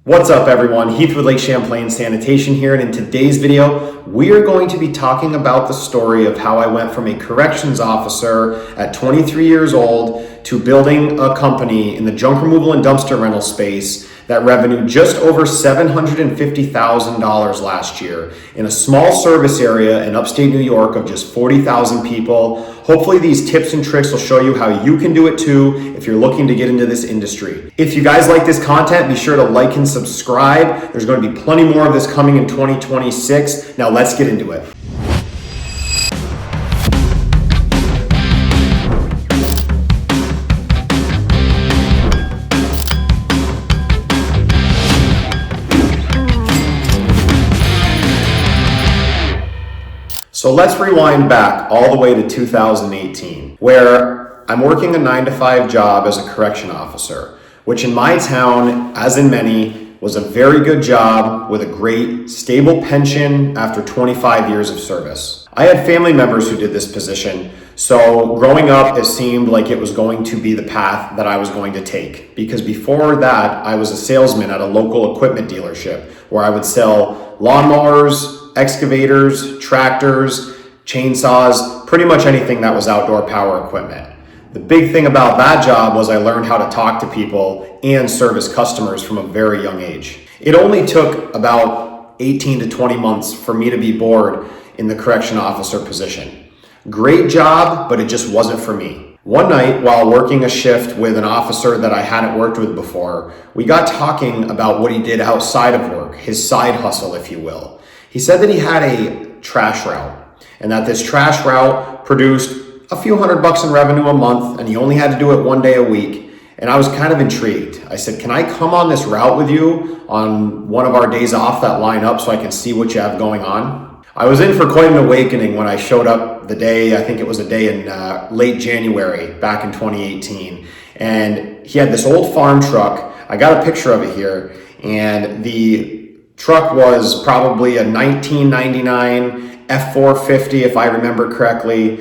What's up everyone, Heath with Lake Champlain Sanitation here, and in today's video we are going to be talking about the story of how I went from a corrections officer at 23 years old to building a company in the junk removal and dumpster rental space that revenued just over $750,000 last year in a small service area in upstate New York of just 40,000 people. Hopefully these tips and tricks will show you how you can do it too if you're looking to get into this industry. If you guys like this content, be sure to like and subscribe. There's going to be plenty more of this coming in 2026. Now let's get into it. So let's rewind back all the way to 2018, where I'm working a 9-to-5 job as a correction officer, which in my town, as in many, was a very good job with a great, stable pension after 25 years of service. I had family members who did this position, so growing up, it seemed like it was going to be the path that I was going to take. Because before that, I was a salesman at a local equipment dealership where I would sell lawnmowers, excavators, tractors, chainsaws, pretty much anything that was outdoor power equipment. The big thing about that job was I learned how to talk to people and service customers from a very young age. It only took about 18 to 20 months for me to be bored in the correction officer position. Great job, but it just wasn't for me. One night, while working a shift with an officer that I hadn't worked with before, we got talking about what he did outside of work, his side hustle, if you will. He said that he had a trash route and that this trash route produced a few $100 in revenue a month, and he only had to do it one day a week. And I was kind of intrigued. I said, can I come on this route with you on one of our days off that line up so I can see what you have going on? I was in for quite an awakening when I showed up the day, I think it was a day in late January back in 2018. And he had this old farm truck. I got a picture of it here, and the truck was probably a 1999 F450, if I remember correctly,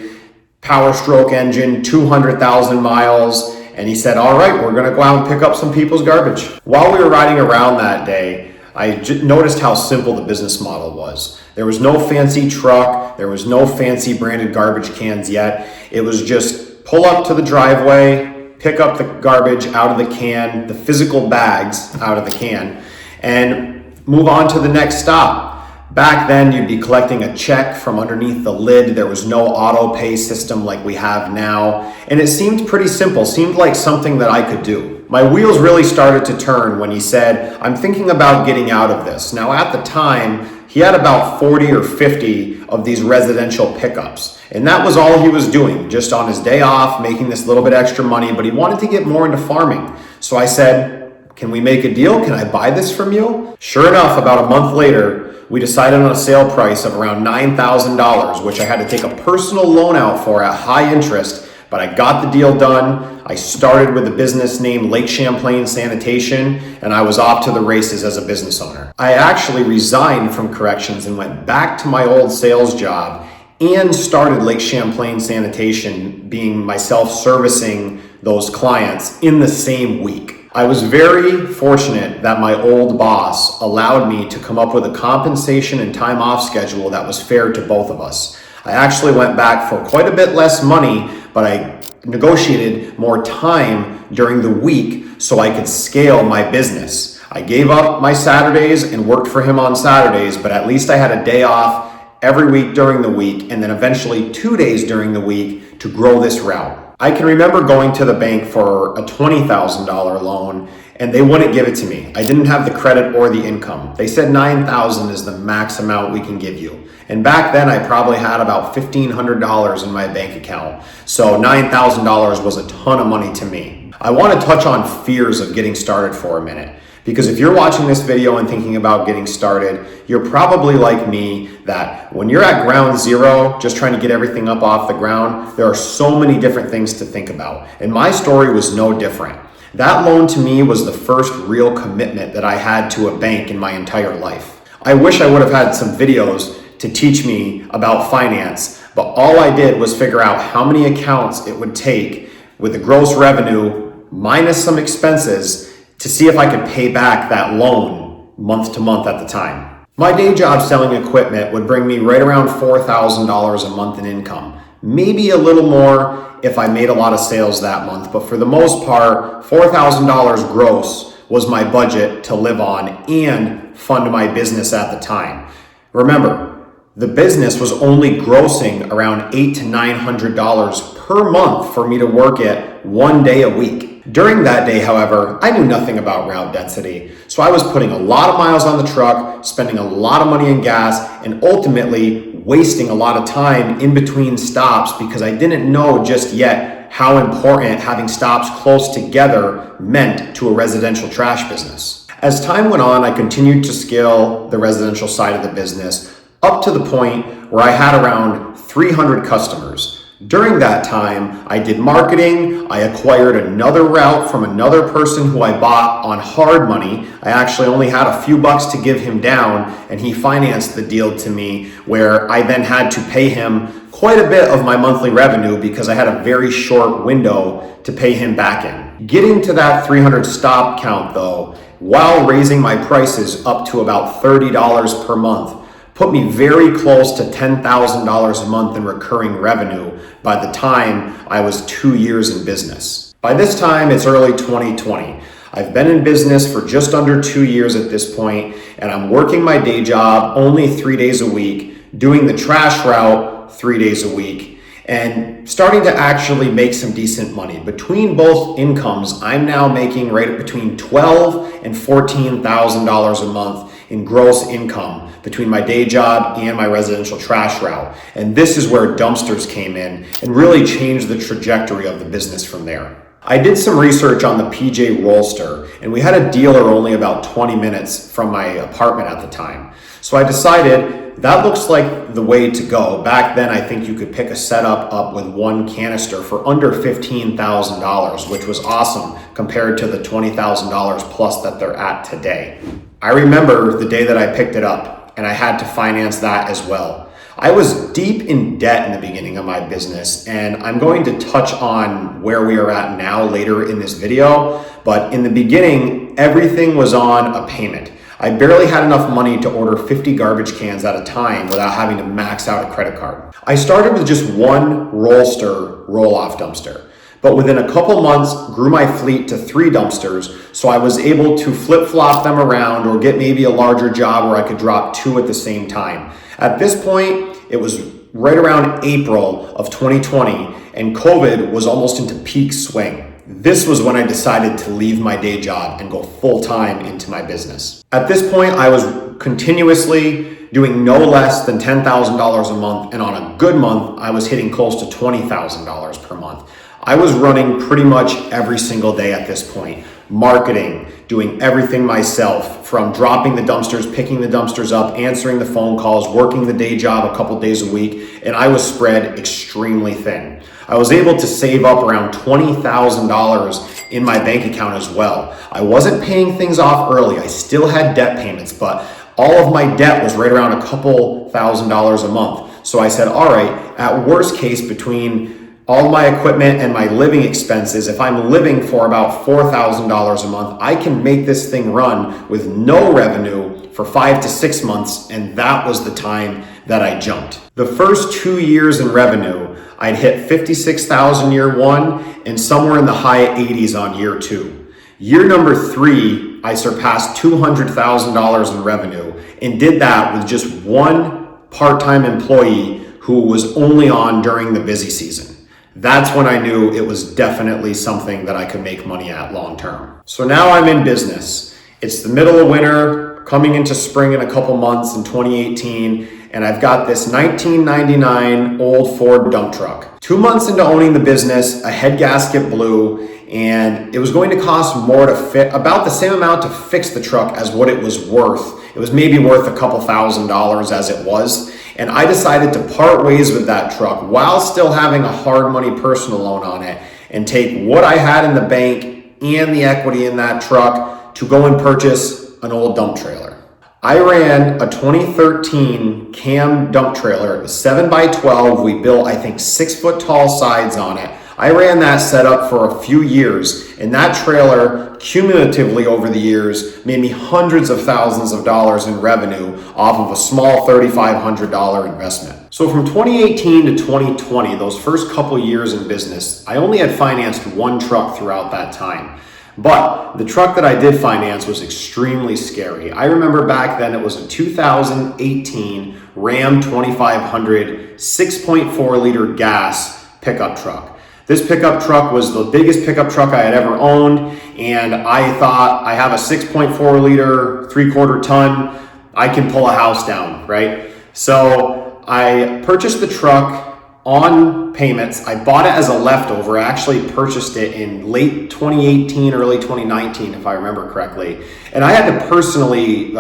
power stroke engine, 200,000 miles. And he said, all right, we're going to go out and pick up some people's garbage. While we were riding around that day, I noticed how simple the business model was. There was no fancy truck. There was no fancy branded garbage cans yet. It was just pull up to the driveway, pick up the garbage out of the can, the physical bags out of the can, and move on to the next stop. Back then, you'd be collecting a check from underneath the lid. There was no auto pay system like we have now. And it seemed pretty simple, seemed like something that I could do. My wheels really started to turn when he said, I'm thinking about getting out of this. Now at the time, he had about 40 or 50 of these residential pickups. And that was all he was doing, just on his day off, making this little bit extra money, but he wanted to get more into farming. So I said, can we make a deal? Can I buy this from you? Sure enough, about a month later, we decided on a sale price of around $9,000, which I had to take a personal loan out for at high interest, but I got the deal done. I started with a business named Lake Champlain Sanitation, and I was off to the races as a business owner. I actually resigned from corrections and went back to my old sales job and started Lake Champlain Sanitation, being myself servicing those clients in the same week. I was very fortunate that my old boss allowed me to come up with a compensation and time off schedule that was fair to both of us. I actually went back for quite a bit less money, but I negotiated more time during the week so I could scale my business. I gave up my Saturdays and worked for him on Saturdays, but at least I had a day off every week during the week, and then eventually 2 days during the week to grow this route. I can remember going to the bank for a $20,000 loan, and they wouldn't give it to me. I didn't have the credit or the income. They said $9,000 is the max amount we can give you. And back then I probably had about $1,500 in my bank account. So $9,000 was a ton of money to me. I want to touch on fears of getting started for a minute. Because if you're watching this video and thinking about getting started, you're probably like me, that when you're at ground zero, just trying to get everything up off the ground, there are so many different things to think about. And my story was no different. That loan to me was the first real commitment that I had to a bank in my entire life. I wish I would have had some videos to teach me about finance, but all I did was figure out how many accounts it would take with the gross revenue minus some expenses to see if I could pay back that loan month to month at the time. My day job selling equipment would bring me right around $4,000 a month in income. Maybe a little more if I made a lot of sales that month, but for the most part, $4,000 gross was my budget to live on and fund my business at the time. Remember, the business was only grossing around $800 to $900 per month for me to work it 1 day a week. During that day, however, I knew nothing about route density, so I was putting a lot of miles on the truck, spending a lot of money in gas, and ultimately wasting a lot of time in between stops because I didn't know just yet how important having stops close together meant to a residential trash business. As time went on, I continued to scale the residential side of the business up to the point where I had around 300 customers. During that time, I did marketing, I acquired another route from another person who I bought on hard money. I actually only had a few bucks to give him down, and he financed the deal to me, where I then had to pay him quite a bit of my monthly revenue because I had a very short window to pay him back in. Getting to that 300 stop count though, while raising my prices up to about $30 per month, put me very close to $10,000 a month in recurring revenue by the time I was 2 years in business. By this time, it's early 2020. I've been in business for just under 2 years at this point, and I'm working my day job only 3 days a week, doing the trash route 3 days a week, and starting to actually make some decent money. Between both incomes, I'm now making right between $12,000 and $14,000 a month in gross income between my day job and my residential trash route. And this is where dumpsters came in and really changed the trajectory of the business from there. I did some research on the PJ Rollster, and we had a dealer only about 20 minutes from my apartment at the time. So I decided that looks like the way to go. Back then, I think you could pick a setup up with one canister for under $15,000, which was awesome compared to the $20,000 plus that they're at today. I remember the day that I picked it up, and I had to finance that as well. I was deep in debt in the beginning of my business, and I'm going to touch on where we are at now later in this video, but in the beginning, everything was on a payment. I barely had enough money to order 50 garbage cans at a time without having to max out a credit card. I started with just one Rollster roll-off dumpster, but within a couple months grew my fleet to 3 dumpsters, so I was able to flip-flop them around or get maybe a larger job where I could drop 2 at the same time. At this point, it was right around April of 2020, and COVID was almost into peak swing. This was when I decided to leave my day job and go full-time into my business. At this point, I was continuously doing no less than $10,000 a month, and on a good month, I was hitting close to $20,000 per month. I was running pretty much every single day at this point. Marketing, doing everything myself, from dropping the dumpsters, picking the dumpsters up, answering the phone calls, working the day job a couple days a week, and I was spread extremely thin. I was able to save up around $20,000 in my bank account as well. I wasn't paying things off early. I still had debt payments, but all of my debt was right around a couple $1,000s a month. So I said, all right, at worst case, between all my equipment and my living expenses, if I'm living for about $4,000 a month, I can make this thing run with no revenue for 5 to 6 months, and that was the time that I jumped. The first 2 years in revenue, I'd hit $56,000 year 1 and somewhere in the high 80s on year 2. Year number 3, I surpassed $200,000 in revenue and did that with just one part-time employee who was only on during the busy season. That's when I knew it was definitely something that I could make money at long term. So now I'm in business. It's the middle of winter, coming into spring in a couple months in 2018, and I've got this 1999 old Ford dump truck. 2 months into owning the business, a head gasket blew, and it was going to cost more to fit, about the same amount to fix the truck as what it was worth. It was maybe worth a couple $1,000s as it was. And I decided to part ways with that truck while still having a hard money personal loan on it and take what I had in the bank and the equity in that truck to go and purchase an old dump trailer. I ran a 2013 Cam dump trailer. It was 7x12. We built, I think, 6 foot tall sides on it. I ran that setup for a few years, and that trailer cumulatively over the years made me hundreds of thousands of dollars in revenue off of a small $3,500 investment. So from 2018 to 2020, those first couple years in business, I only had financed one truck throughout that time. But the truck that I did finance was extremely scary. I remember back then it was a 2018 Ram 2500 6.4 liter gas pickup truck. This pickup truck was the biggest pickup truck I had ever owned, and I thought, I have a 6.4 liter, 3/4 ton, I can pull a house down, right? So I purchased the truck on payments. I bought it as a leftover. I actually purchased it in late 2018, early 2019, if I remember correctly. And I had to personally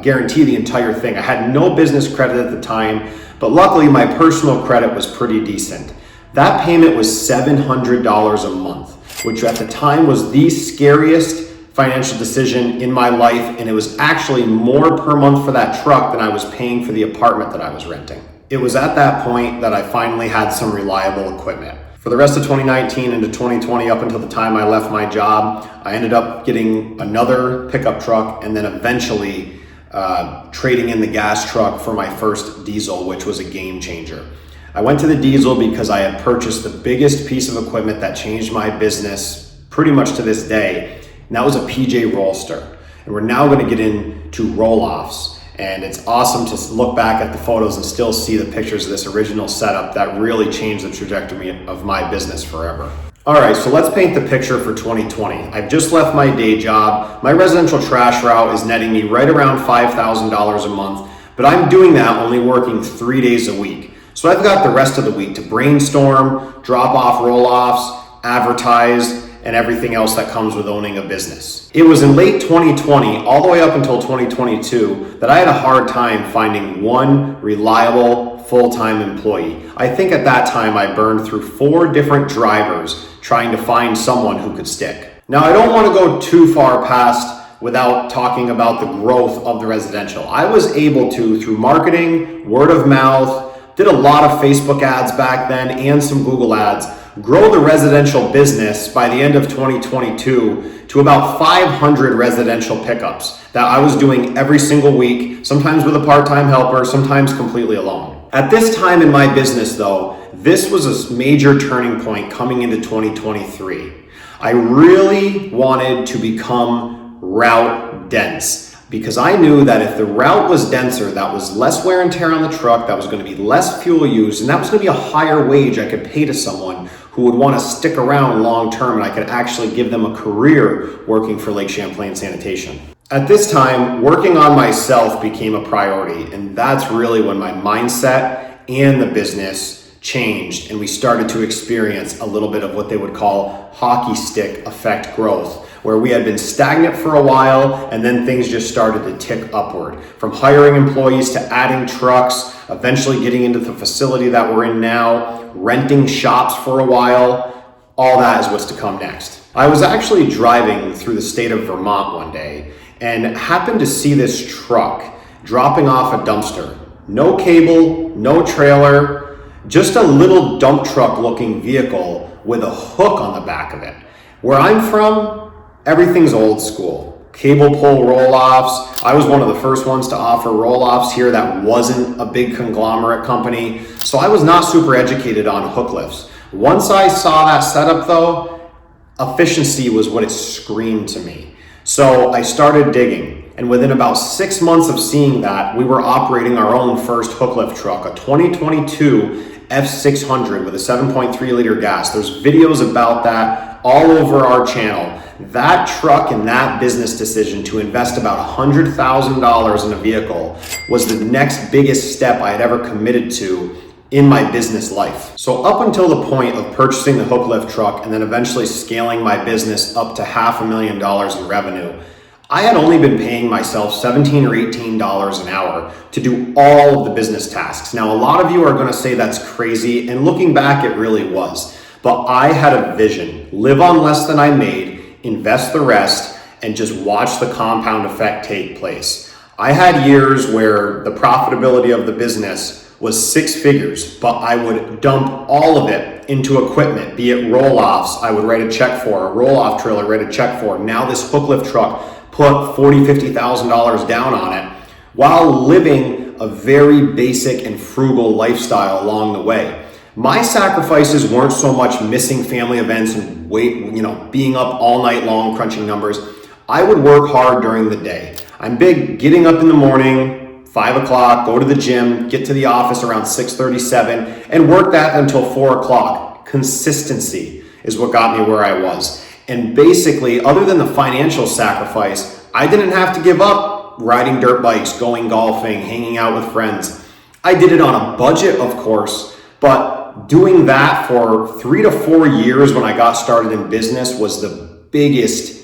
guarantee the entire thing. I had no business credit at the time, but luckily my personal credit was pretty decent. That payment was $700 a month, which at the time was the scariest financial decision in my life. And it was actually more per month for that truck than I was paying for the apartment that I was renting. It was at that point that I finally had some reliable equipment. For the rest of 2019 into 2020, up until the time I left my job, I ended up getting another pickup truck and then eventually trading in the gas truck for my first diesel, which was a game changer. I went to the diesel because I had purchased the biggest piece of equipment that changed my business pretty much to this day, and that was a PJ Rollster. And we're now going to get into roll-offs. And it's awesome to look back at the photos and still see the pictures of this original setup that really changed the trajectory of my business forever. All right, so let's paint the picture for 2020. I've just left my day job. My residential trash route is netting me right around $5,000 a month, but I'm doing that only working 3 days a week. So I've got the rest of the week to brainstorm, drop off roll-offs, advertise, and everything else that comes with owning a business. It was in late 2020, all the way up until 2022, that I had a hard time finding one reliable full-time employee. I think at that time I burned through 4 different drivers trying to find someone who could stick. Now I don't want to go too far past without talking about the growth of the residential. I was able to, through marketing, word of mouth, did a lot of Facebook ads back then and some Google ads, grow the residential business by the end of 2022 to about 500 residential pickups that I was doing every single week, sometimes with a part-time helper, sometimes completely alone. At this time in my business though, this was a major turning point coming into 2023. I really wanted to become route dense, because I knew that if the route was denser, that was less wear and tear on the truck, that was going to be less fuel used, and that was going to be a higher wage I could pay to someone who would want to stick around long term, and I could actually give them a career working for Lake Champlain Sanitation. At this time, working on myself became a priority, and that's really when my mindset and the business changed, and we started to experience a little bit of what they would call hockey stick effect growth, where we had been stagnant for a while and then things just started to tick upward. From hiring employees to adding trucks, eventually getting into the facility that we're in now, renting shops for a while, all that is what's to come next. I was actually driving through the state of Vermont one day and happened to see this truck dropping off a dumpster. No cable, no trailer, just a little dump truck looking vehicle with a hook on the back of it. Where I'm from, everything's old school. Cable pull roll-offs. I was one of the first ones to offer roll-offs here that wasn't a big conglomerate company. So I was not super educated on hook lifts. Once I saw that setup though, efficiency was what it screamed to me. So I started digging. And within about 6 months of seeing that, we were operating our own first hook lift truck, a 2022 F600 with a 7.3 liter gas. There's videos about that all over our channel. That truck and that business decision to invest about $100,000 in a vehicle was the next biggest step I had ever committed to in my business life. So up until the point of purchasing the hook lift truck and then eventually scaling my business up to $500,000 in revenue, I had only been paying myself $17 or $18 an hour to do all of the business tasks. Now, a lot of you are gonna say that's crazy, and looking back, it really was. But I had a vision: live on less than I made, invest the rest, and just watch the compound effect take place. I had years where the profitability of the business was 6 figures, but I would dump all of it into equipment, be it roll-offs I would write a check for, a roll-off trailer write a check for. Now this hook lift truck, put $40,000, $50,000 down on it while living a very basic and frugal lifestyle along the way. My sacrifices weren't so much missing family events and being up all night long crunching numbers. I would work hard during the day. I'm big getting up in the morning, 5 o'clock, go to the gym, get to the office around 6:37, and work that until 4 o'clock. Consistency is what got me where I was. And basically, other than the financial sacrifice, I didn't have to give up riding dirt bikes, going golfing, hanging out with friends. I did it on a budget, of course, but doing that for 3 to 4 years when I got started in business was the biggest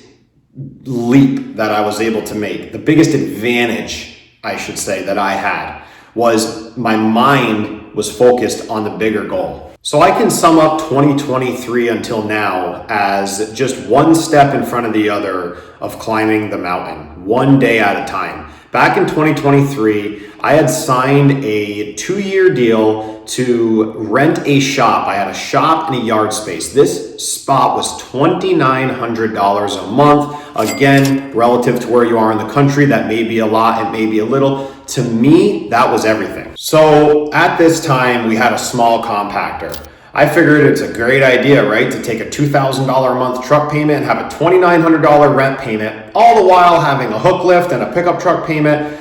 leap that I was able to make. The biggest advantage, I should say, that I had was my mind was focused on the bigger goal. So I can sum up 2023 until now as just one step in front of the other of climbing the mountain, one day at a time. Back in 2023, I had signed a 2-year deal to rent a shop. I had a shop and a yard space. This spot was $2,900 a month. Again, relative to where you are in the country, that may be a lot, it may be a little. To me, that was everything. So at this time, we had a small compactor. I figured it's a great idea, right? To take a $2,000 a month truck payment and have a $2,900 rent payment, all the while having a hook lift and a pickup truck payment.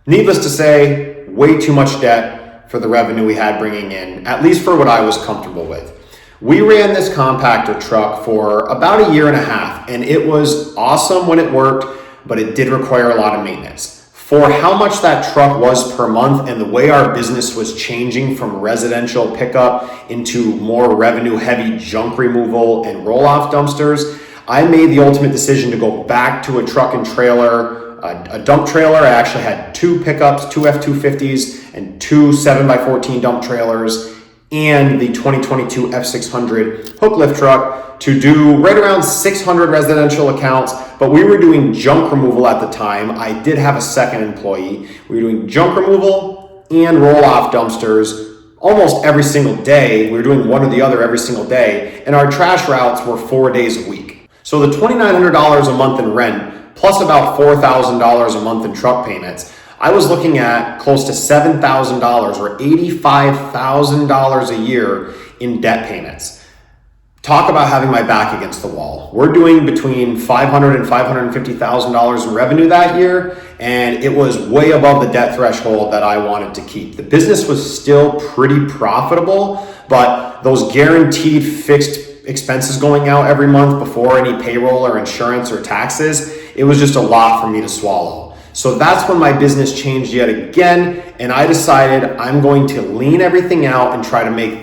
Needless to say, way too much debt for the revenue we had bringing in, at least for what I was comfortable with. We ran this compactor truck for about 1.5 years, and it was awesome when it worked, but it did require a lot of maintenance. For how much that truck was per month and the way our business was changing from residential pickup into more revenue heavy junk removal and roll-off dumpsters, I made the ultimate decision to go back to a truck and trailer, a dump trailer. I actually had 2 pickups, 2 F-250s and 2 7x14 dump trailers, and the 2022 F600 hook lift truck to do right around 600 residential accounts. But we were doing junk removal at the time. I did have a second employee. We were doing junk removal and roll-off dumpsters almost every single day. We were doing one or the other every single day. And our trash routes were 4 days a week. So the $2,900 a month in rent, plus about $4,000 a month in truck payments, I was looking at close to $7,000 or $85,000 a year in debt payments. Talk about having my back against the wall. We're doing between $500,000 and $550,000 in revenue that year, and it was way above the debt threshold that I wanted to keep. The business was still pretty profitable, but those guaranteed fixed expenses going out every month before any payroll or insurance or taxes, it was just a lot for me to swallow. So that's when my business changed yet again, and I decided I'm going to lean everything out and try to make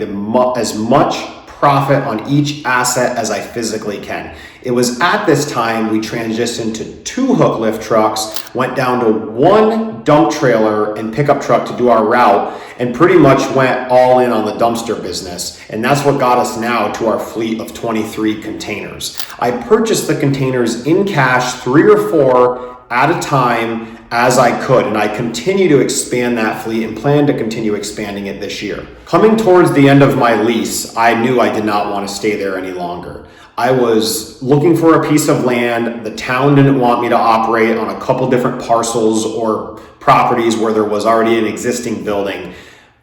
as much profit on each asset as I physically can. It was at this time we transitioned to 2 hook lift trucks, went down to 1 dump trailer and pickup truck to do our route, and pretty much went all in on the dumpster business. And that's what got us now to our fleet of 23 containers. I purchased the containers in cash, 3 or 4 at a time as I could, and I continue to expand that fleet and plan to continue expanding it this year. Coming towards the end of my lease, I knew I did not want to stay there any longer. I was looking for a piece of land. The town didn't want me to operate on a couple different parcels or properties where there was already an existing building.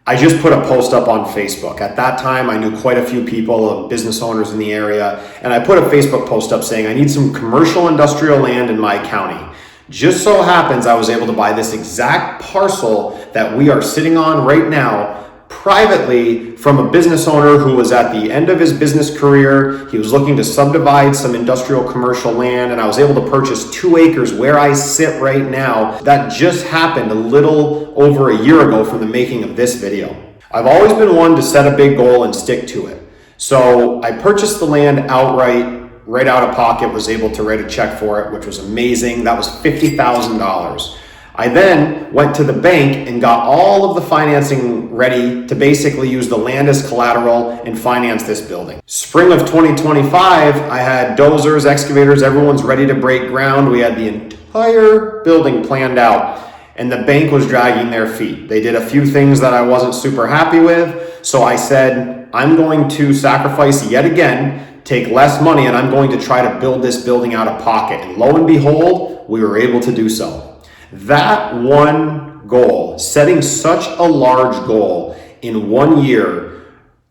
I just put a post up on Facebook. At that time, I knew quite a few people, business owners in the area, and I put a Facebook post up saying I need some commercial industrial land in my county. Just so happens I was able to buy this exact parcel that we are sitting on right now privately from a business owner who was at the end of his business career. He was looking to subdivide some industrial commercial land, and I was able to purchase 2 acres where I sit right now. That just happened a little over a year ago from the making of this video. I've always been one to set a big goal and stick to it. So I purchased the land outright, right out of pocket, was able to write a check for it, which was amazing. That was $50,000. I then went to the bank and got all of the financing ready to basically use the land as collateral and finance this building. Spring of 2025, I had dozers, excavators, everyone's ready to break ground. We had the entire building planned out. and the bank was dragging their feet. They did a few things that I wasn't super happy with, so I said, I'm going to sacrifice yet again, take less money, and I'm going to try to build this building out of pocket. And lo and behold, we were able to do so. That one goal, setting such a large goal in 1 year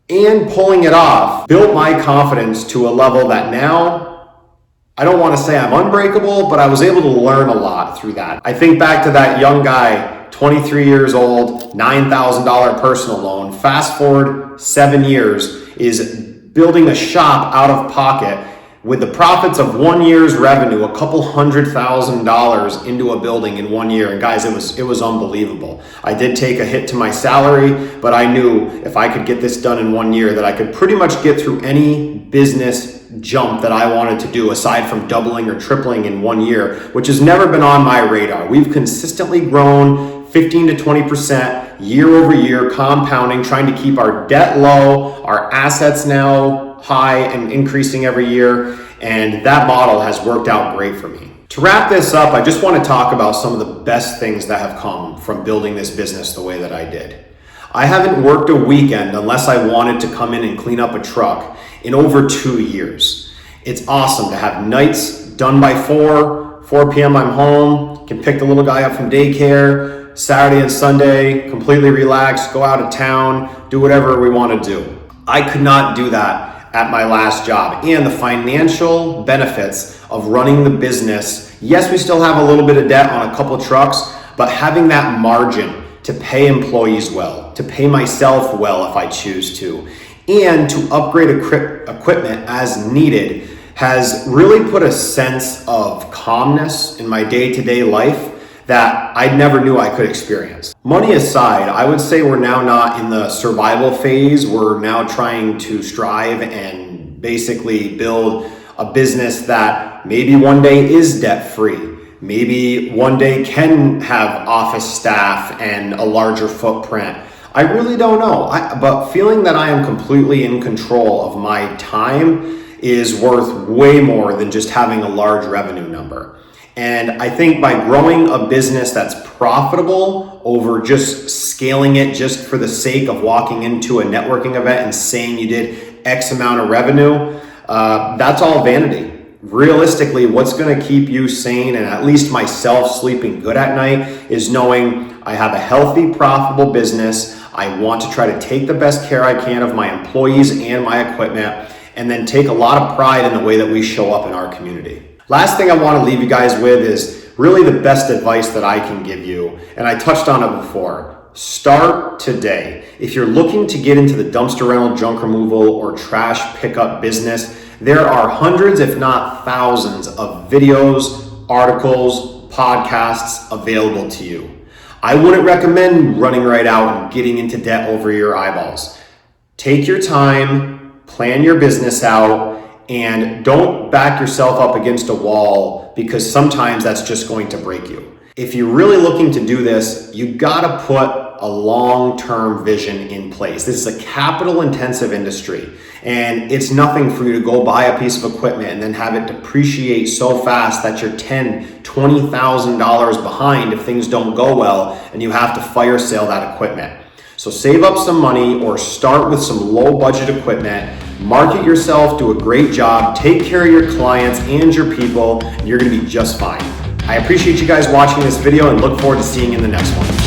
and pulling it off, built my confidence to a level that now, I don't want to say I'm unbreakable, but I was able to learn a lot through that. I think back to that young guy, 23 years old, $9,000 personal loan. Fast forward 7 years, is building a shop out of pocket with the profits of 1 year's revenue, a couple $100,000 into a building in 1 year. And guys, it was unbelievable. I did take a hit to my salary, but I knew if I could get this done in 1 year that I could pretty much get through any business jump that I wanted to do, aside from doubling or tripling in 1 year, which has never been on my radar. We've consistently grown 15 to 20% year over year, compounding, trying to keep our debt low, our assets now high and increasing every year. And that model has worked out great for me. To wrap this up, I just want to talk about some of the best things that have come from building this business the way that I did. I haven't worked a weekend unless I wanted to come in and clean up a truck in over 2 years. It's awesome to have nights done by 4 p.m. I'm home, can pick the little guy up from daycare, Saturday and Sunday, completely relax, go out of town, do whatever we want to do. I could not do that at my last job. And the financial benefits of running the business, yes, we still have a little bit of debt on a couple trucks, but having that margin to pay employees well, to pay myself well if I choose to, and to upgrade equipment as needed has really put a sense of calmness in my day-to-day life that I never knew I could experience. Money aside, I would say we're now not in the survival phase. We're now trying to strive and basically build a business that maybe one day is debt-free. Maybe one day can have office staff and a larger footprint. I really don't know, but feeling that I am completely in control of my time is worth way more than just having a large revenue number. And I think by growing a business that's profitable over just scaling it just for the sake of walking into a networking event and saying you did X amount of revenue, that's all vanity. Realistically, what's going to keep you sane and at least myself sleeping good at night is knowing I have a healthy, profitable business. I want to try to take the best care I can of my employees and my equipment, and then take a lot of pride in the way that we show up in our community. Last thing I want to leave you guys with is really the best advice that I can give you, and I touched on it before. Start today. If you're looking to get into the dumpster rental, junk removal, or trash pickup business, there are hundreds, if not thousands, of videos, articles, podcasts available to you. I wouldn't recommend running right out and getting into debt over your eyeballs. Take your time, plan your business out, and don't back yourself up against a wall, because sometimes that's just going to break you. If you're really looking to do this, you gotta put a long-term vision in place. This is a capital-intensive industry, and it's nothing for you to go buy a piece of equipment and then have it depreciate so fast that you're $10,000, $20,000 behind if things don't go well and you have to fire sale that equipment. So save up some money or start with some low-budget equipment, market yourself, do a great job, take care of your clients and your people, and you're gonna be just fine. I appreciate you guys watching this video and look forward to seeing you in the next one.